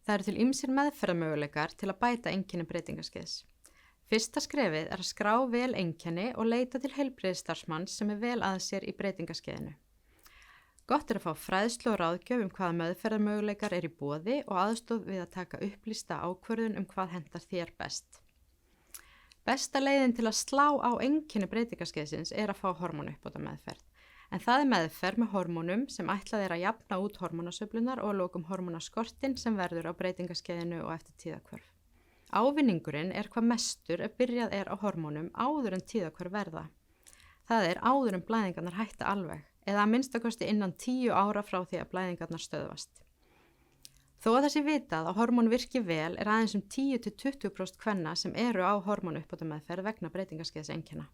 Það eru til ýmsir meðferðarmöguleikar til að bæta einkenni breytingaskeiðs. Fyrsta skrefið er að skrá vel einkenni og leita til heilbrigðisstarfsmanns sem er vel að sér í breytingaskeiðinu. Gott er að fá fræðslu og ráðgjöf hvaða meðferðarmöguleikar er í boði og aðstoð við að taka upplýsta ákvörðun hvað hentar þér best. Besta leiðin til að slá á einkenni breytingaskeiðsins er að fá hormónuuppbótar meðferð. En það er meðferð með hormónum sem ætlað er að jafna út hormónasveiflurnar og að lokum hormónaskortinn sem verður á breytingaskeiðinu og eftir tíðahvörf. Ávinningurinn er hvað mestur ef byrjað er á hormónum áður en tíðahvörf verða. Það er áður en blæðingarnar hætta alveg, eða að minnstakosti innan 10 ára frá því að blæðingarnar stöðvast. Þó að þessi vitað að hormón virki vel er aðeins 10–20% kvenna sem eru á hormónuuppbótarmeðferð vegna breytingaskeiðseinkenna.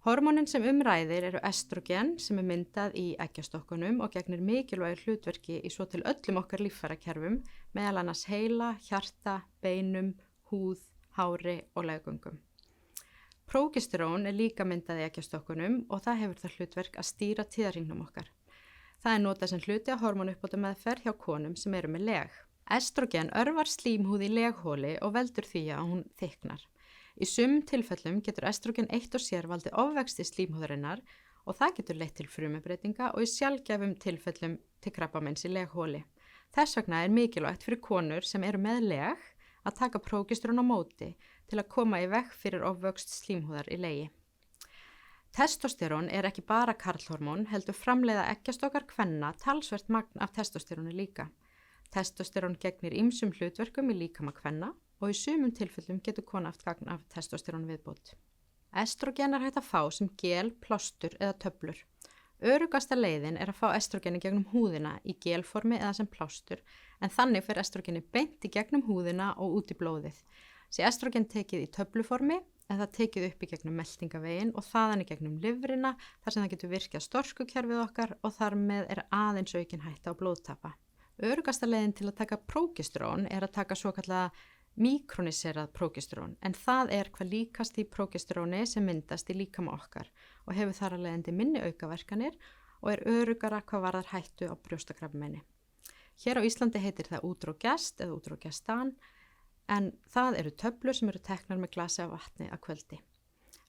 Hormónin sem ræðir eru estrogen sem er myndað í eggjastokkunum og gegnir mikilvægu hlutverki í svo til öllum okkar líffærakerfum, meðal annars heila, hjarta, beinum, húð, hári og leggöngum. Prógesterón er líka myndað í eggjastokkunum og það hefur það hlutverk að stýra tíðahringnum okkar. Það er notað sem hluti af hormónuuppbótarmeðferð hjá konum sem eru með leg. Estrogen örvar slímhúð í legholi og veldur því að hún þykknar. Í sumum tilfellum getur estrogen eitt og sér valdið ofvexti slímhúðarinnar og það getur leitt til frumubreytinga og í sjaldgæfum tilfellum til krabbameins í legholi. Þess vegna er mikilvægt fyrir konur sem eru með leg að taka prógesterón á móti til að koma í veg fyrir ofvöxt slímhúðar í legi. Testosterón er ekki bara karlhormón, heldur framleiða eggjastokkar kvenna talsvert magn af testosteróni líka. Testosterón gegnir ýmsum hlutverkum í líkama kvenna og í sumum tilfellum getur kona haft gagn af testosterón viðbót. Estrogen er hægt að fá sem gel, plástur eða töflur. Öruggasta leiðin er að fá estrogeni gegnum húðina í gelformi eða sem plástur, en þannig fer estrogeni beint í gegnum húðina og út í blóðið. Sé estrogen tekið í töfluformi en það tekið upp í gegnum meltingavegin og þaðan í gegnum lifrina þar sem það getur virkað storkukerfið okkar og þar með er aðeins aukin hætta á blóðtappa. Öruggasta leiðin til að taka prógesterón er að taka svokallaða mikroniserað prógesterón, en það er hvað líkast í prógesteróni sem myndast í líkama okkar og hefur þar að leiðandi minni aukaverkanir og er öruggara hvað varðar hættu á brjóstakrabbameini. Hér á Íslandi heitir það Utrogest eða Utrogestan, en það eru töflur sem eru teknar með glasi af vatni að kvöldi.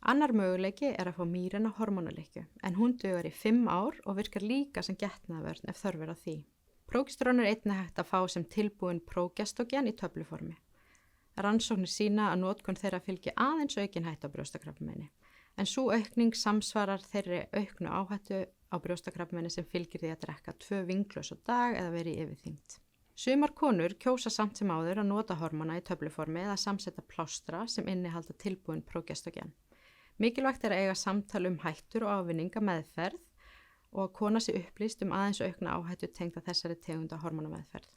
Annar möguleiki er að fá Mirena hormónalykkju, en hún dugar í 5 ár og virkar líka sem getnaðarvörn ef þörf er á því. Prógesterón er einnig hægt að fá sem tilbúin prógestogen í töfluformi. Rannsóknir sýna að notkun þeirra fylgi aðeins aukin hættu á brjóstakrabbameini, en sú aukning samsvarar þeirri auknu áhættu á brjóstakrabbameini sem fylgir því að drekka 2 vínglös á dag eða veri yfirþyngd. Sumar konur kjósa samt sem áður að nota hormóna í töfluformi eða samsetta plástra sem innihalda tilbúin prógestogen. Mikilvægt er að eiga samtal hættur og ávinninga meðferð og að kona sé upplýst aðeins aukna áhættu tengda þessari tegunda hormónameðferð.